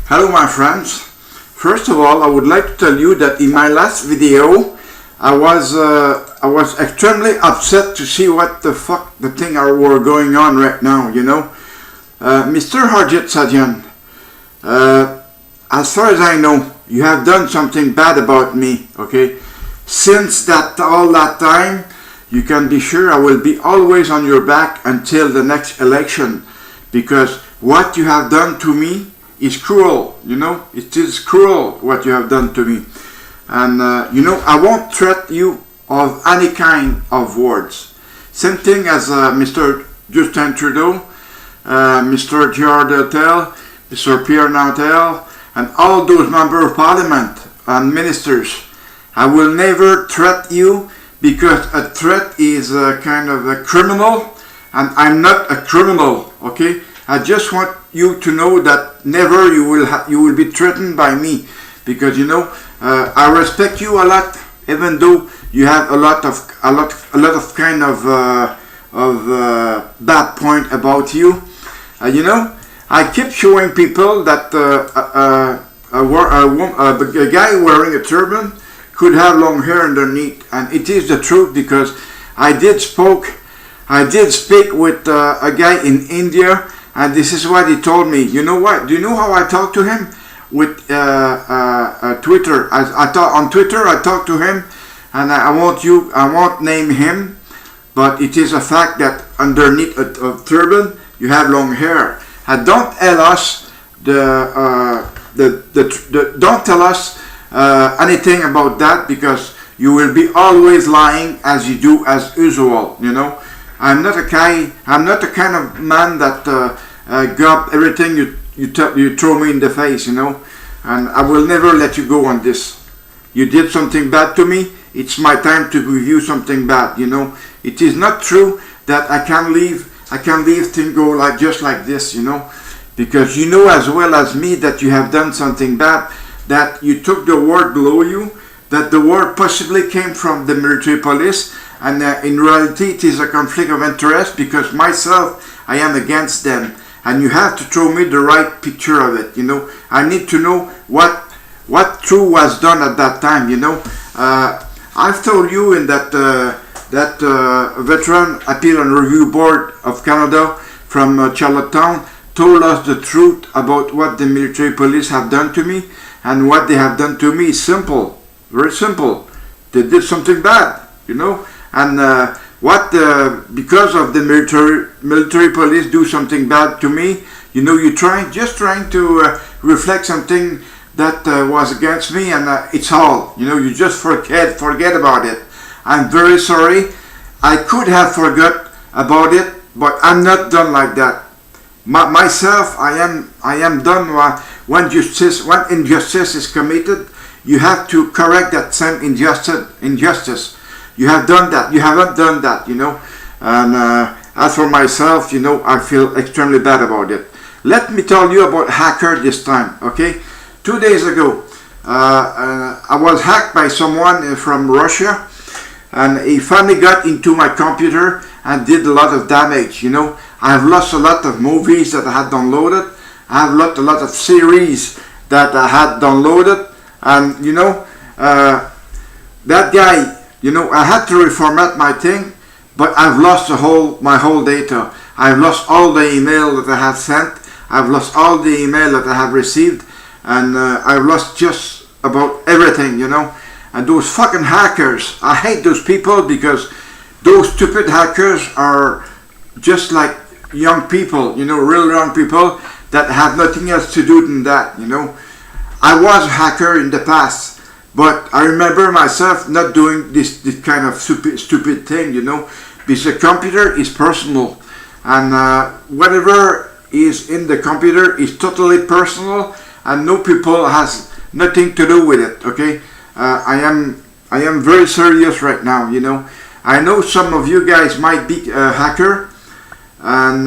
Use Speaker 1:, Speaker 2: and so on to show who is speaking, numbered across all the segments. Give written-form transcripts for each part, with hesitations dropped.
Speaker 1: Hello my friends. First of all, I would like to tell you that in my last video I was extremely upset to see what the fuck the thing were going on right now, Mr. Harjit Sajjan, as far as I know, you have done something bad about me, okay? Since all that time, you can be sure I will be always on your back until the next election, because what you have done to me is cruel, it is cruel what you have done to me. And I won't threaten you of any kind of words. Same thing as Mr. Justin Trudeau, Mr. Gerard Deltel, Mr. Pierre Nantel, and all those members of parliament and ministers. I will never threaten you, because a threat is a kind of a criminal, and I'm not a criminal, okay? I just want you to know that never you will be threatened by me, because I respect you a lot, even though you have a lot of kind of bad point about you. I keep showing people that a guy wearing a turban could have long hair underneath, and it is the truth, because I did speak with a guy in India, and this is what he told me. You know what? Do you know how I talked to him? With Twitter. On Twitter I talked to him, and I won't name him, but it is a fact that underneath a turban you have long hair. And don't tell us don't tell us anything about that, because you will be always lying as you do as usual. I'm not a kind of man that grab everything you throw me in the face, and I will never let you go on this. You did something bad to me, it's my time to review something bad, It is not true that I can leave things go just like this, because you know as well as me that you have done something bad, that you took the word below you, that the word possibly came from the military police, and in reality it is a conflict of interest, because myself, I am against them. And you have to throw me the right picture of it, I need to know what true was done at that time, I've told you in that Veteran Appeal and Review Board of Canada from Charlottetown told us the truth about what the military police have done to me, and what they have done to me is simple, very simple. They did something bad, and because of the military police do something bad to me, you're trying to reflect something that was against me, and it's all, you just forget about it. I'm very sorry. I could have forgot about it, but I'm not done like that. Myself, I am done. When injustice is committed, you have to correct that same injustice. You have done that. You haven't done that, And as for myself, I feel extremely bad about it. Let me tell you about hacker this time, okay? 2 days ago, I was hacked by someone from Russia, and he finally got into my computer and did a lot of damage, I have lost a lot of movies that I had downloaded. I have lost a lot of series that I had downloaded, and that guy, I had to reformat my thing, but I've lost my whole data. I've lost all the email that I have sent. I've lost all the email that I have received, and I've lost just about everything, And those fucking hackers, I hate those people, because those stupid hackers are just like young people, real young people that have nothing else to do than that, I was a hacker in the past, but I remember myself not doing this kind of stupid thing, because the computer is personal, and whatever is in the computer is totally personal, and no people has nothing to do with it, okay? I am very serious right now, I know some of you guys might be a hacker, and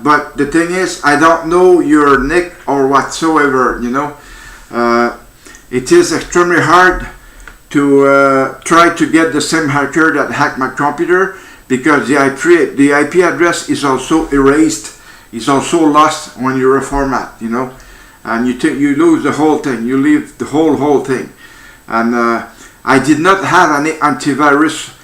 Speaker 1: but the thing is, I don't know your nick or whatsoever, it is extremely hard to try to get the same hacker that hacked my computer, because the IP address is also erased, is also lost when you reformat, and you lose the whole thing. You leave the whole thing. And I did not have any antivirus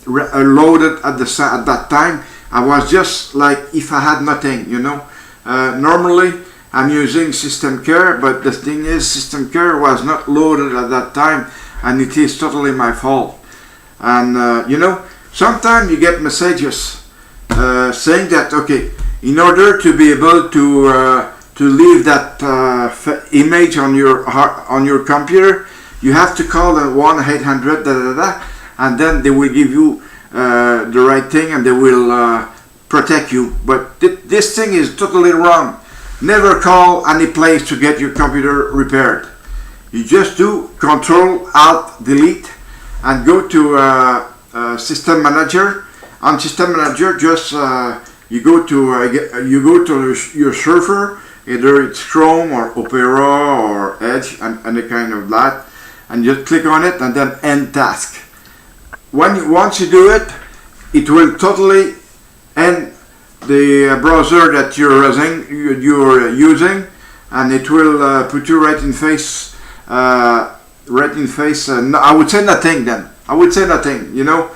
Speaker 1: loaded at that time. I was just like if I had nothing, you know. Normally I'm using System Care, but the thing is, System Care was not loaded at that time, and it is totally my fault. And you know, sometimes you get messages saying that, okay, in order to be able to leave that image on your computer, you have to call the 1-800 and then they will give you the right thing, and they will protect you. But this thing is totally wrong. Never call any place to get your computer repaired. You just do Control Alt Delete and go to System Manager. On System Manager, just you go to your server, either it's Chrome or Opera or Edge and any kind of that, and just click on it and then End Task. Once you do it, it will totally end the browser that you're using, and it will put you right in face. No, I would say nothing then. I would say nothing. You know,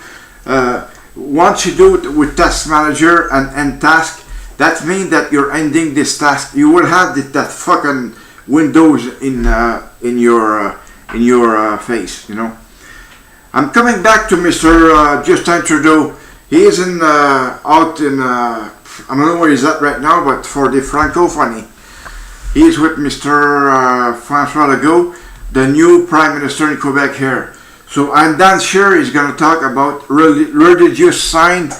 Speaker 1: once you do it with Task Manager and End Task, that means that you're ending this task. You will have that fucking Windows in your face. You know. I'm coming back to Mr. Justin Trudeau. He is out in, I don't know where he's at right now, but for the Francophonie. He is with Mr. François Legault, the new Prime Minister in Quebec here. So I'm damn sure he's going to talk about religious sign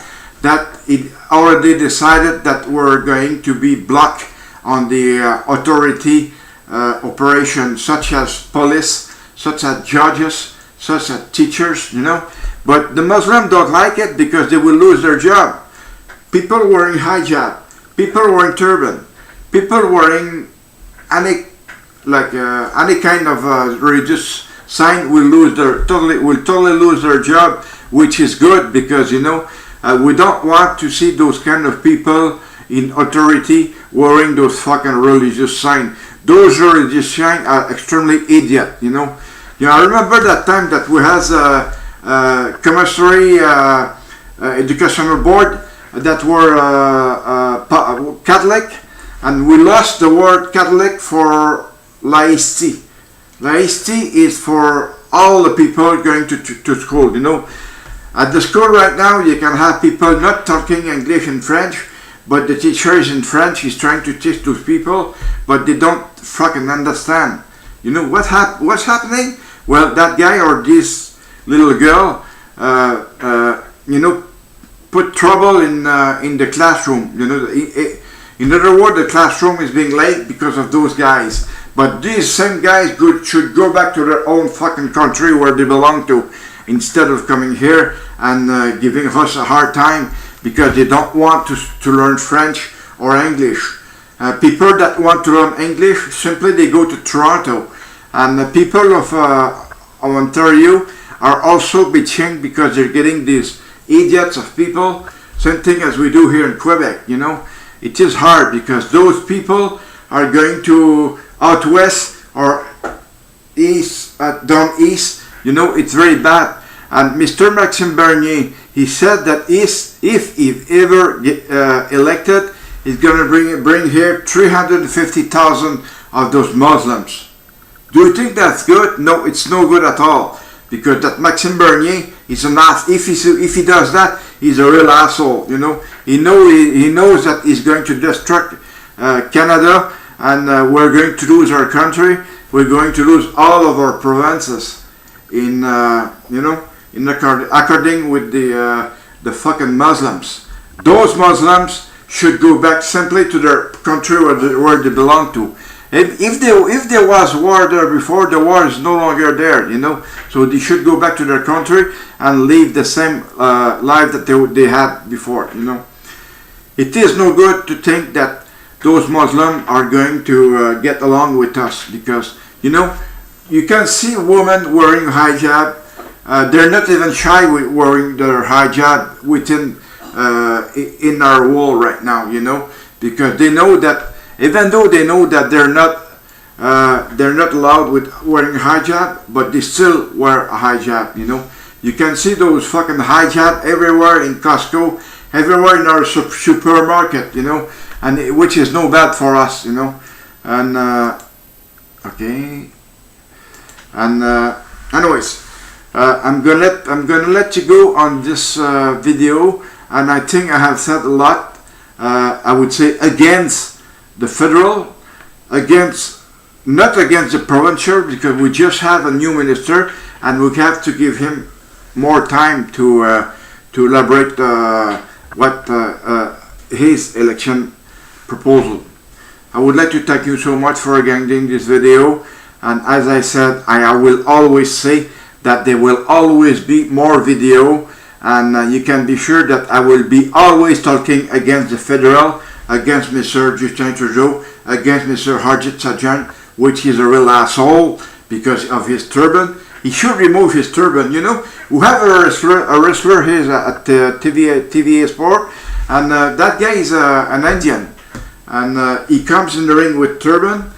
Speaker 1: that it already decided that we're going to be blocked on the authority operation, such as police, such as judges, such as teachers, you know. But the Muslims don't like it because they will lose their job. People wearing hijab, people wearing turban, people wearing any kind of religious sign will totally lose their job, which is good because, you know, we don't want to see those kind of people in authority wearing those fucking religious signs. Those religious signs are extremely idiot, you know. You know, I remember that time that we had a commissary educational board that were Catholic, and we lost the word Catholic for laicity. Laicity is for all the people going to school, you know. At the school right now, you can have people not talking English and French, but the teacher is in French, he's trying to teach those people, but they don't fucking understand. You know, what's happening? Well, that guy or this little girl, you know, put trouble in the classroom. You know, in other words, the classroom is being late because of those guys. But these same guys should go back to their own fucking country where they belong to, instead of coming here and giving us a hard time because they don't want to learn French or English. People that want to learn English, simply they go to Toronto. And the people of Ontario are also bitching because they're getting these idiots of people, same thing as we do here in Quebec, you know. It is hard because those people are going to out west or east, down east, you know, it's very bad. And Mr. Maxime Bernier, he said that if he ever get elected, he's going to bring here 350,000 of those Muslims. Do you think that's good? No, it's no good at all. Because that Maxime Bernier is an ass. If he does that, he's a real asshole. You know, he knows that he's going to destruct Canada, and we're going to lose our country. We're going to lose all of our provinces. According with the fucking Muslims. Those Muslims should go back simply to their country where they belong to. If there was war there before, the war is no longer there, you know. So they should go back to their country and live the same life that they had before, you know. It is no good to think that those Muslims are going to get along with us because, you know, you can see women wearing hijab. They're not even shy with wearing their hijab in our world right now, you know, because they know that even though they know that they're not allowed with wearing hijab, but they still wear a hijab. You know, you can see those fucking hijab everywhere in Costco, everywhere in our supermarket. You know, and which is no bad for us. You know, and okay, and anyways, I'm gonna let you go on this video, and I think I have said a lot. I would say against the federal, not against the provincial, because we just have a new minister and we have to give him more time to elaborate what his election proposal. I would like to thank you so much for attending this video, and as I said, I will always say that there will always be more video, and you can be sure that I will be always talking against the federal, against Mr. Justin Trudeau, against Mr. Harjit Sajjan, which is a real asshole because of his turban. He should remove his turban. You know, we have a wrestler here at TVA Sport, and that guy is an Indian, and he comes in the ring with turban.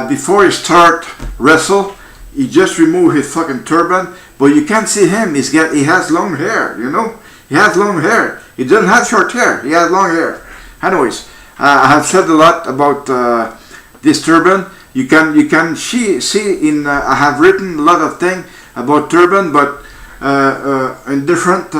Speaker 1: Before he start wrestle, he just remove his fucking turban, but you can't see him. He has long hair. You know, he has long hair. He doesn't have short hair. He has long hair. Anyways, I have said a lot about this turban. You can see in I have written a lot of things about turban, but in different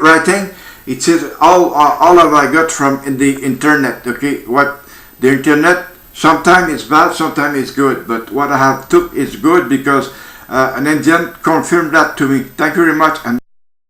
Speaker 1: writing. It says all of I got from the internet. Okay, what the internet, sometimes it's bad, sometimes it's good, but what I have took is good because an Indian confirmed that to me. Thank you very much. And